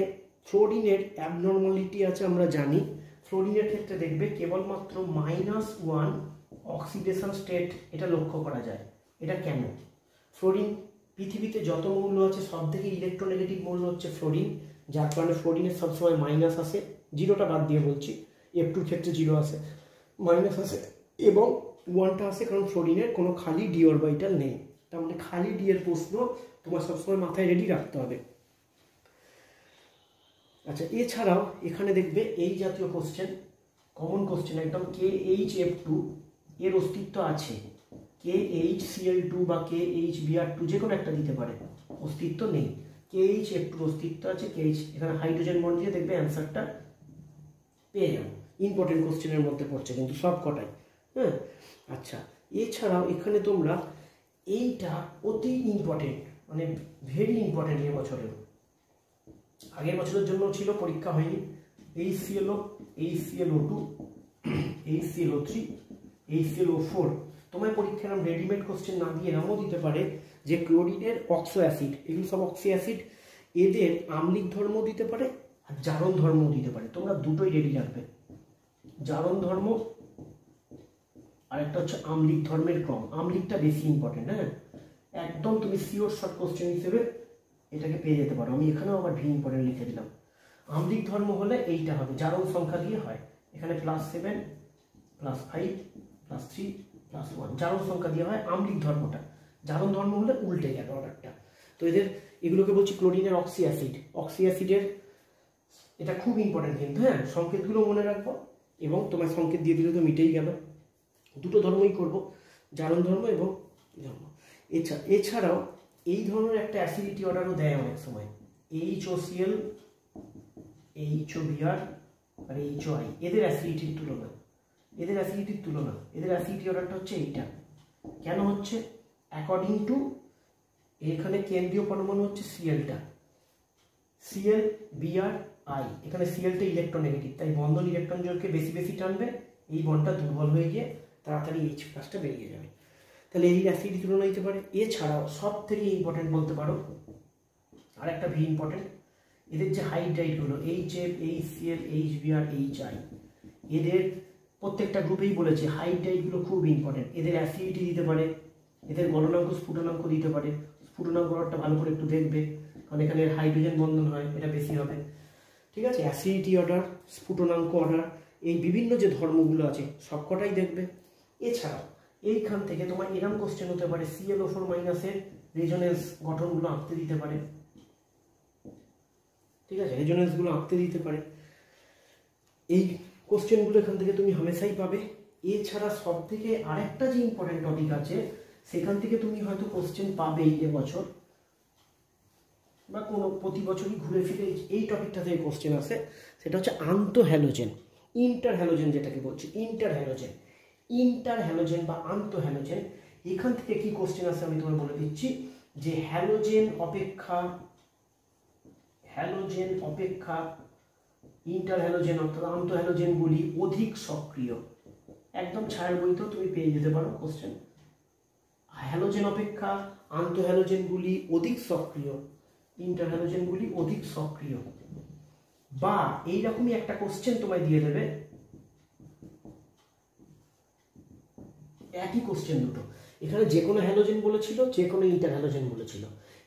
ফ্লোরিনের অ্যাবনর্মালিটি আছে, আমরা জানি। ফ্লোরিনের ক্ষেত্রে দেখবে কেবলমাত্র -1 অক্সিডেশন স্টেট এটা লক্ষ্য করা যায়। এটা কেন? ফ্লোরিন পৃথিবীতে যত মৌল আছে সব থেকে ইলেকট্রোনেগেটিভ মৌল হচ্ছে ফ্লোরিন, যার কারণে ফ্লোরিনের সবসময় মাইনাস আসে, জিরোটা বাদ দিয়ে বলছি, F2 ক্ষেত্রে জিরো আসে, মাইনাস আসে এবং 1টা আসে, কারণ ফ্লোরিনের কোনো খালি ডি অরবিটাল নেই। তার মানে খালি ডি এর প্রশ্ন তোমার সবসময় মাথায় রেডি রাখতে হবে। আচ্ছা, এছাড়াও এখানে দেখবে এই জাতীয় কোশ্চেন, কমন কোশ্চেন একদম, KHF2 এর অস্তিত্ব আছে, KHCl2 বা KHBr2 যে কোনো একটা দিতে পারে, অস্তিত্ব নেই। KHF2 অস্তিত্ব আছে, KH এখানে হাইড্রোজেন বন্ড দিয়ে দেখবে অ্যান্সারটা পেয়ে যাবে। ইম্পর্টেন্ট কোশ্চেনের মধ্যে পড়ছে কিন্তু সব কটাই। হ্যাঁ, আচ্ছা, এছাড়াও এখানে তোমরা এইটা অতি ইম্পর্টেন্ট, মানে ভেরি ইম্পর্টেন্ট এবছরেও, আগের বছরের জন্য ছিল, পরীক্ষা হয়নি। HClO, HClO2, HClO3, HClO4 তোমার পরীক্ষায় এরকম রেডিমেড কোশ্চেন না দিয়ে এরকমও দিতে পারে যে ক্লোরিনের অক্সো অ্যাসিড, এগুলো সব অক্সি অ্যাসিড, এদের আম্লিক ধর্ম দিতে পারে আর জারণ ধর্মও দিতে পারে। তোমরা দুটোই রেডি রাখবে, জারণ ধর্ম আর একটা হচ্ছে আম্লিক ধর্মের ক্রম। আম্লিকটা বেশি ইম্পর্টেন্ট। হ্যাঁ, একদম তুমি সিওর শর্ট কোশ্চেন হিসেবে এটাকে পেয়ে যেতে পারো। আমি এখানেও আবার ভি ইম্পর্টেন্ট লিখে দিলাম। আম্লিক ধর্ম হলে এইটা হবে, জারণ সংখ্যা দিয়ে হয়, এখানে +7 +5 +3 +1 জারণ সংখ্যা দিয়ে হয় আম্লিক ধর্মটা। জারণ ধর্ম হলে উল্টে গেল অর্ডারটা। তো এগুলোকে বলছি ক্লোরিনের অক্সি অ্যাসিড। অক্সি অ্যাসিডের এটা খুব ইম্পর্টেন্ট কিন্তু। হ্যাঁ, সংকেতগুলো মনে রাখবো এবং তোমার সংকেত দিয়ে দিলে তো মিটেই গেল। দুটো ধর্মই করব, জারণ ধর্ম এবং ধর্ম। এছাড়াও এই ধরনের একটা অ্যাসিডিটি অর্ডারও দেয় অনেক সময়, HOCl, HOBr আর HOI, এদের অ্যাসিডিটির তুলনা, এদের অ্যাসিডিটি অর্ডারটা হচ্ছে এইটা। কেন হচ্ছে? অ্যাকর্ডিং টু এখানে কেন্দ্রীয় পরমাণু হচ্ছে Clটা, Cl Br I, এখানে Clটা ইলেকট্রোনেগেটিভ, তাই বন্ধন ইলেকট্রন জোড়কে বেশি বেশি টানবে, এই বন্ডটা দুর্বল হয়ে গিয়ে তাড়াতাড়ি H+টা বেরিয়ে যাবে। তাহলে এই অ্যাসিডিটি তুলনা দিতে পারে। এছাড়াও সব থেকে ইম্পর্টেন্ট বলতে পারো আর একটা ভি ইম্পর্টেন্ট, এদের যে হাইড্রাইডগুলো HF, HCl, HBr, HI, এদের প্রত্যেকটা গ্রুপেই বলেছে হাইড্রাইডগুলো খুব ইম্পর্টেন্ট। এদের অ্যাসিডিটি দিতে পারে, এদের গলনাঙ্ক স্ফুটনাঙ্ক দিতে পারে। স্ফুটনাঙ্ক অর্ডারটা ভালো করে একটু দেখবে, কারণ এখানে হাইড্রোজেন বন্ধন হয়, এটা বেশি হবে। ঠিক আছে, অ্যাসিডিটি অর্ডার, স্ফুটনাঙ্ক অর্ডার, এই বিভিন্ন যে ধর্মগুলো আছে সবকটাই দেখবে। এছাড়াও এইখান থেকে তোমার এরকম কোশ্চেন হতে পারে, ClO4- এর রেজোনেন্স গঠনগুলো আঁকতে দিতে পারে। ঠিক আছে, রেজোনেন্সগুলো আঁকতে দিতে পারে। এই কোশ্চেনগুলো এখান থেকে তুমি হামেশাই পাবে। এছাড়া সব থেকে আরেকটা যে ইম্পর্টেন্ট টপিক আছে, সেখান থেকে তুমি হয়তো কোশ্চেন পাবেই এবছর বা কোনো প্রতি বছরই ঘুরে ফিরে এই টপিকটা থেকে কোশ্চেন আসে, সেটা হচ্ছে আন্তঃহ্যালোজেন, ইন্টারহ্যালোজেন যেটাকে বলছি, ইন্টারহ্যালোজেন বা আন্তঃহ্যালোজেন। এখান থেকে কি কোশ্চেন আসে আমি তোমায় বলে দিচ্ছি, যে হ্যালোজেন অপেক্ষা ইন্টারহ্যালোজেন অর্থাৎ আন্তঃহ্যালোজেনগুলি অধিক সক্রিয়। একদম ছায়ার বইতেও তুমি পেয়ে যেতে পারো কোশ্চেন, হ্যালোজেন অপেক্ষা আন্তঃহ্যালোজেনগুলি অধিক সক্রিয়, ইন্টারহ্যালোজেনগুলি অধিক সক্রিয়। বা এইরকমই একটা কোশ্চেন তোমায় দিয়ে দেবে, একই কোশ্চেন দুটো, এখানে যে কোনো হ্যালোজেন বলেছিল, যে কোনো ইন্টারহ্যালোজেন বলেছিল।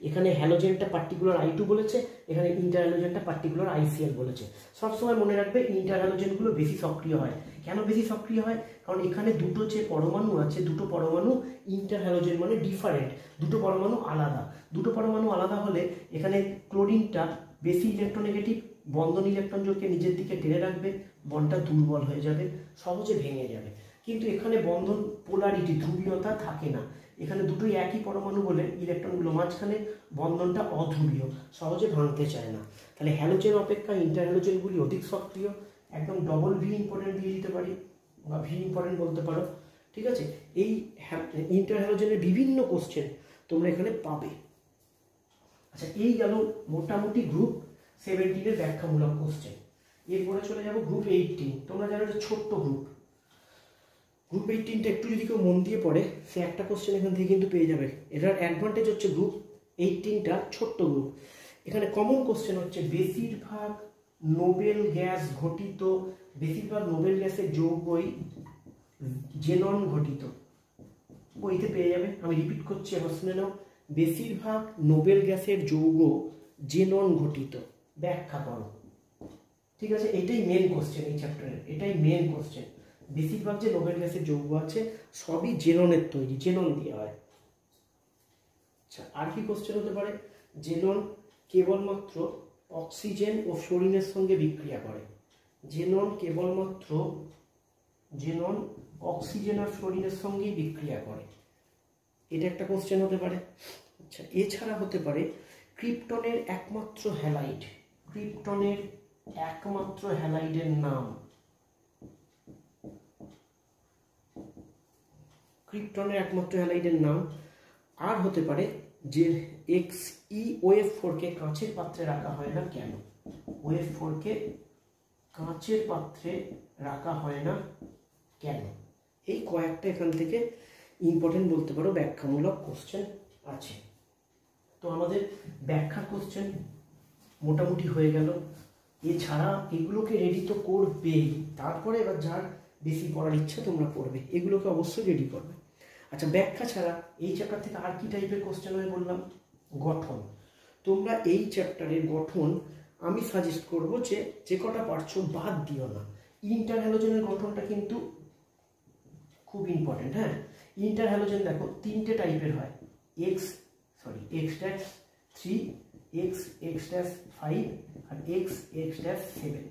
এখানে হ্যালোজেনটা পার্টিকুলার I2 বলেছে, এখানে ইন্টারহ্যালোজেনটা পার্টিকুলার ICl বলেছে। সবসময় মনে রাখবে ইন্টারহ্যালোজেনগুলো বেশি সক্রিয় হয়। কেন বেশি সক্রিয় হয়? কারণ এখানে দুটো যে পরমাণু আছে, দুটো পরমাণু ইন্টারহ্যালোজেন মানে ডিফারেন্ট, দুটো পরমাণু আলাদা। দুটো পরমাণু আলাদা হলে এখানে ক্লোরিনটা বেশি ইলেকট্রোনেগেটিভ, বন্ধন ইলেকট্রন জোড়কে নিজের দিকে টেনে রাখবে, বন্ডটা দুর্বল হয়ে যাবে, সহজে ভেঙে যাবে। কিন্তু এখানে বন্ধন পোলারিটি, ধ্রুবীয়তা থাকে না। এখানে দুটোই একই পরমাণু বলে ইলেকট্রনগুলো মাঝখানে, বন্ধনটা অধ্রুবীয়, সহজে ভাঙতে চায় না। তাহলে হ্যালোজেন অপেক্ষা ইন্টারহ্যালোজেনগুলি অধিক সক্রিয়। একদম ডবল ভি ইম্পর্টেন্ট দিয়ে দিতে পারি বা ভি ইম্পর্টেন্ট বলতে পারো। ঠিক আছে, এই ইন্টারহ্যালোজেনের বিভিন্ন কোশ্চেন তোমরা এখানে পাবে। আচ্ছা, এই গেল মোটামুটি গ্রুপ 17-এর ব্যাখ্যামূলক কোশ্চেন। এরপরে চলে যাব গ্রুপ 18। তোমরা জানো এটা ছোট্ট গ্রুপ। গ্রুপ 18টা একটু যদি কেউ মন দিয়ে পড়ে, সে একটা কোশ্চেন এখান থেকে কিন্তু পেয়ে যাবে। এটার অ্যাডভান্টেজ হচ্ছে গ্রুপ 18টা ছোট্ট গ্রুপ। এখানে কমন কোশ্চেন হচ্ছে বেশিরভাগ নোবেল গ্যাসের যৌগই জেনন ঘটিত। বইতে পেয়ে যাবে, আমি রিপিট করছি, আবার শুনে নাও। বেশিরভাগ নোবেল গ্যাসের যৌগ জেনন ঘটিত, ব্যাখ্যা করো। ঠিক আছে, এটাই মেন কোশ্চেন এই চ্যাপ্টারের, এটাই মেন কোশ্চেন। বেশিরভাগ যে নোবেল গ্যাসের যৌগ আছে সবই জেননের তৈরি, জেনন দিয়ে হয়। আচ্ছা, আর কি কোশ্চেন হতে পারে? জেনন কেবলমাত্র অক্সিজেন ও ফ্লোরিনের সঙ্গে বিক্রিয়া করে। জেনন কেবলমাত্র জেনন অক্সিজেন আর ফ্লোরিনের সঙ্গেই বিক্রিয়া করে, এটা একটা কোশ্চেন হতে পারে। আচ্ছা, এছাড়া হতে পারে ক্রিপ্টনের একমাত্র হ্যালাইড, ক্রিপ্টনের একমাত্র হ্যালাইডের নাম, ক্রিপ্টনের একমাত্র হ্যালাইডের নাম। আর হতে পারে যে XeOF4 কে কাঁচের পাত্রে রাখা হয় না কেন, OF4 কে কাঁচের পাত্রে রাখা হয় না কেন। এই কয়েকটা এখান থেকে ইম্পর্টেন্ট বলতে পারো ব্যাখ্যামূলক কোশ্চেন আছে। তো আমাদের ব্যাখ্যা কোশ্চেন মোটামুটি হয়ে গেল। এছাড়া এগুলোকে রেডি তো করবেই, তারপরে এবার যার বেশি পড়ার ইচ্ছা তোমরা পড়বে, এগুলোকে অবশ্যই রেডি করবে। আচ্ছা, ব্যাখ্যা ছাড়া এই চ্যাপ্টার থেকে আর কি টাইপের কোশ্চেন হয় বললাম? গঠন। তোমরা এই চ্যাপ্টারের গঠন আমি সাজেস্ট করব যে কটা পারছো বাদ দিও না। ইন্টার হ্যালোজেনের গঠনটা কিন্তু খুব ইম্পর্টেন্ট। হ্যাঁ, ইন্টার হ্যালোজেন দেখো তিনটে টাইপের হয়, X-3, X-5 আর X-7।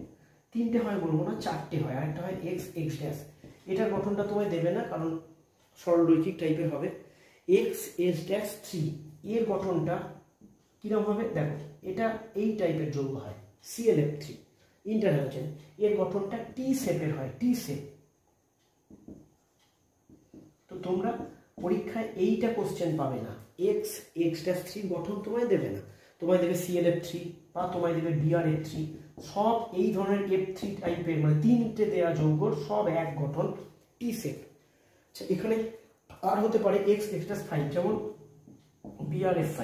তিনটে হয় বলবো না, চারটে হয়, আর একটা হয় X-। এটার গঠনটা তোমায় দেবে না কারণ সরলরৈখিক টাইপের হবে। X-3 এর গঠনটা কিরকম হবে দেখো, এটা এই টাইপের যৌগ হয় ClF3 ইন্টার হ্যালোজেন, এর গঠনটা টি শেপের হয়, টি শেপ। তো তোমরা পরীক্ষায় এইটা কোশ্চেন পাবে না, X-3 গঠন তোমায় দেবে না, তোমায় দেবে ClF3 বা তোমায় দেবে BrF3, সব এই ধরনের F3 টাইপের, মানে তিনটে দেয়া যৌগর সব এক গঠন, টি শেপ। আচ্ছা, এখানে আর হতে পারে X-5 যেমন BrF5।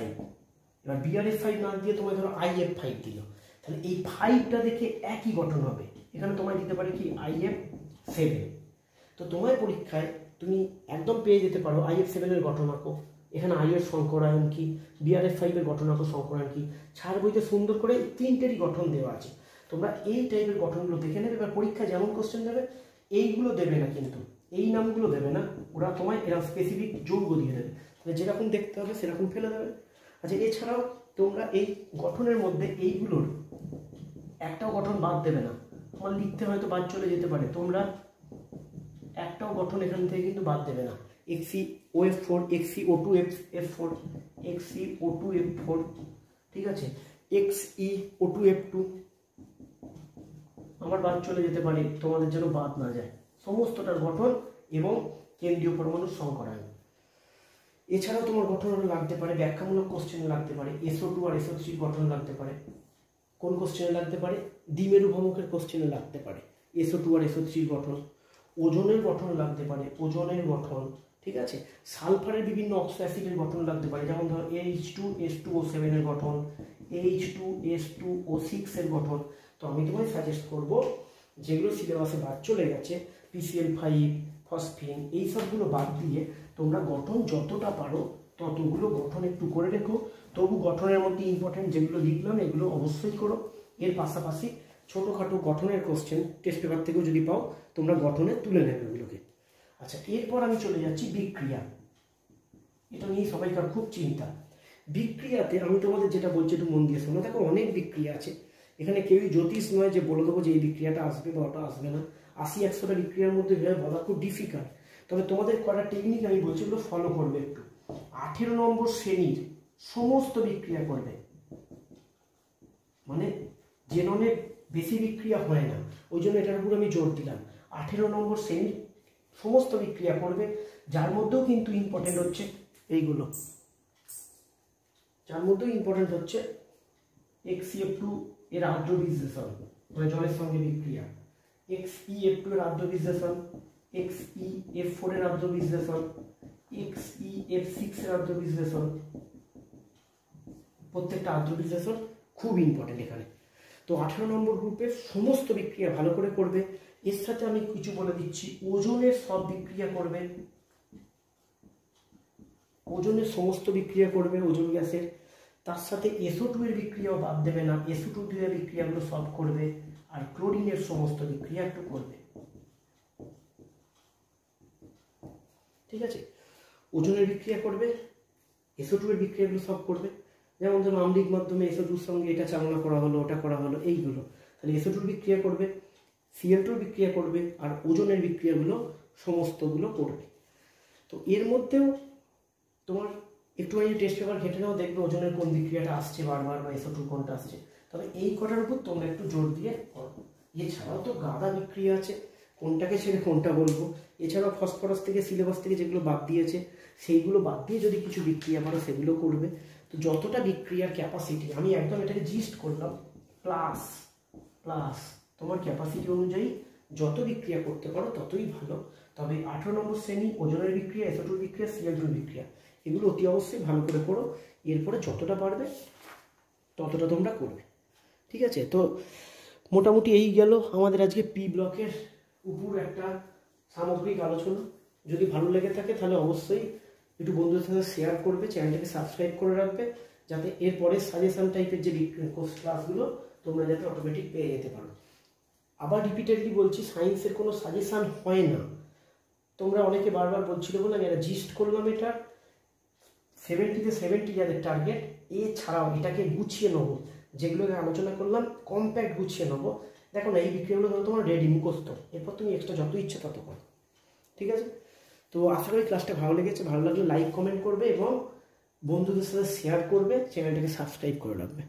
এবার BrF5 না দিয়ে তোমায় ধরো IF5 দিল, তাহলে এই 5টা দেখে একই গঠন হবে, এখানে তোমায় দিতে পারে কি IF7। তো তোমায় পরীক্ষায় তুমি একদম পেয়ে যেতে পারো IF7 এর গঠন আঁকো, এখানে I এর সংকরায়ন কি, BrF5 এর গঠন আঁকো সংকরায়ন কি, ছাড় বইতে সুন্দর করে তিনটেরই গঠন দেওয়া আছে। তোমরা এই টাইপের গঠনগুলো দেখে নেবে। এবার পরীক্ষায় যেমন কোশ্চেন দেবে এইগুলো দেবে না, কিন্তু এই নামগুলো দেবে না, ওরা তোমায় এরা স্পেসিফিক যৌগ দিয়ে দেবে, তাহলে যেরকম দেখতে হবে সেরকম ফেলে দেবে। আচ্ছা, এছাড়াও তোমরা এই গঠনের মধ্যে এইগুলোর একটাও গঠন বাদ দেবে না, তোমার লিখতে হয়তো বাদ চলে যেতে পারে, তোমরা একটাও গঠন এখান থেকে কিন্তু বাদ দেবে না। XeOF4, XeO2F4, XeO2F4, ঠিক আছে, XeO2F2 আমার বাদ চলে যেতে পারে, তোমাদের যেন বাদ না যায়, সমস্তটার গঠন এবং কেন্দ্রীয় পরমাণুর সংকরায়ন। এছাড়াও তোমার গঠন লাগতে পারে ব্যাখ্যামূলক কোশ্চেনে লাগতে পারে, SO2 আর SO3 গঠন লাগতে পারে। কোন কোশ্চেনে লাগতে পারে? দ্বিমেরু ভ্রমকের কোশ্চেনে লাগতে পারে SO2 আর SO3 গঠন। ওজনের গঠন লাগতে পারে, ওজনের গঠন, ঠিক আছে। সালফারের বিভিন্ন অক্সো অ্যাসিডের গঠন লাগতে পারে, যেমন ধরো H2S2O7 এর গঠন, H2S2O6 এর গঠন। তো আমি তোমায় সাজেস্ট করব যেগুলো সিলেবাসে বাদ চলে গেছে, PCl5, ফসফিন, এই সবগুলো বাদ দিয়ে তোমরা গঠন যতটা পারো ততগুলো গঠন একটু করে রেখো। তবু গঠনের মধ্যে ইম্পর্টেন্ট যেগুলো লিখলাম এগুলো অবশ্যই করো। এর পাশাপাশি ছোটোখাটো গঠনের কোশ্চেন টেস্ট পেপার থেকেও যদি পাও তোমরা গঠনে তুলে নেবে ওগুলোকে। আচ্ছা, এরপর আমি চলে যাচ্ছি বিক্রিয়া। এটা নিয়ে সবাইকার খুব চিন্তা। বিক্রিয়াতে আমি তোমাদের যেটা বলছি একটু মন দিয়ে শোনো। দেখো, অনেক বিক্রিয়া আছে, এখানে কেউই জ্যোতিষ নয় যে বলে দেবো যে এই বিক্রিয়াটা আসবে বা ওটা আসবে না। 80-100টা বিক্রিয়ার মধ্যে বলা খুব ডিফিকাল্ট, তবে তোমাদের করার টেকনিক আমি বলছি ওগুলো ফলো করবে একটু। 18 নম্বর শ্রেণীর সমস্ত বিক্রিয়া করবে, মানে জেননের বেশি বিক্রিয়া হয় না, ওই জন্য এটার উপর আমি জোর দিলাম। 18 নম্বর শ্রেণীর সমস্ত বিক্রিয়া করবে, যার মধ্যেও কিন্তু ইম্পর্টেন্ট হচ্ছে এইগুলো, যার মধ্যেও ইম্পর্টেন্ট হচ্ছে XeF2 এর আর্দ্র বিশ্লেষণ, মানে জলের সঙ্গে বিক্রিয়া, XeF2 এর আর্দ্র বিশ্লেষণ, XeF4 এর আর্দ্র বিশ্লেষণ, XeF6 এর আর্দ্র বিশ্লেষণ, প্রত্যেকটা আর্দ্র বিশ্লেষণ খুব ইম্পর্টেন্ট এখানে। তো 18 নম্বর গ্রুপের সমস্ত বিক্রিয়া ভালো করে করবে। এর সাথে আমি কিছু বলে দিচ্ছি, ওজনের সব বিক্রিয়া করবে, ওজনের সমস্ত বিক্রিয়া করবে, ওজন গ্যাসের। তার সাথে SO2 এর বিক্রিয়াও বাদ দেবে না, SO2 এর বিক্রিয়াগুলো সলভ করবে। আর ক্লোরিনের সমস্ত বিক্রিয়া একটু করবে, ঠিক আছে। ওজনের বিক্রিয়া করবে, SO2 এর বিক্রিয়াগুলো সলভ করবে। যেমন ধরো আম্লিক মাধ্যমে SO2 এর সঙ্গে এটা চালনা করা হলো, ওটা করা হলো, এইগুলো, তাহলে SO2 বিক্রিয়া করবে। Cl2 বিক্রিয়া করবে, আর ওজনের বিক্রিয়াগুলো সমস্তগুলো করবে। তো এর মধ্যেও তোমার একটুখানি টেস্ট পেপার ঘেটে নাও, দেখবে ওজনের কোন বিক্রিয়াটা আসছে বারবার বা SO2 কোনটা আসছে। তবে এই কটার উপর তোমরা একটু জোর দিয়ে করো। এছাড়াও তো গাদা বিক্রিয়া আছে, কোনটাকে ছেড়ে কোনটা বলবো। এছাড়াও ফসফরাস থেকে সিলেবাস থেকে যেগুলো বাদ দিয়েছে সেইগুলো বাদ দিয়ে যদি কিছু বিক্রিয়া পারো সেগুলো করবে। তো যতটা বিক্রিয়ার ক্যাপাসিটি, আমি একদম এটাকে জিস্ট করলাম, প্লাস প্লাস তোমার ক্যাপাসিটি অনুযায়ী যত বিক্রিয়া করতে পারো ততই ভালো। তবে 18 নম্বর শ্রেণী ওজনের বিক্রিয়া, SO2 বিক্রিয়া, Cl2 বিক্রিয়া, এগুলো অতি অবশ্যই ভালো করে করো। এরপরে যতটা পারবে ততটা তোমরা করবে, ঠিক আছে? তো মোটামুটি এই গেল আমাদের আজকে পি ব্লকের উপর একটা সামগ্রিক আলোচনা। যদি ভালো লেগে থাকে তাহলে অবশ্যই একটু বন্ধুদের সাথে শেয়ার করবে, চ্যানেলটাকে সাবস্ক্রাইব করে রাখবে, যাতে এরপরে সাজেশন টাইপের যে ক্লাসগুলো তোমরা যাতে অটোমেটিক পেয়ে যেতে পারো। আবার রিপিটেডলি বলছি, সায়েন্সের কোনো সাজেশান হয় না। তোমরা অনেকে বারবার বলছিল বলে আমি একটা জিস্ট করলাম, এটা 70-তে 70 যাদের টার্গেট, এছাড়াও এটাকে গুছিয়ে নেবো, যেগুলোকে আলোচনা করলাম কম্প্যাক্ট গুছিয়ে নেবো। দেখো না, এই বিক্রিয়াগুলো ধরো তোমার রেডি মুখস্থ, এরপর তুমি এক্সট্রা যত ইচ্ছে তত করো, ঠিক আছে? তো আশা করি ক্লাসটা ভালো লেগেছে। ভালো লাগলে লাইক কমেন্ট করবে এবং বন্ধুদের সাথে শেয়ার করবে, চ্যানেলটাকে সাবস্ক্রাইব করে রাখবে।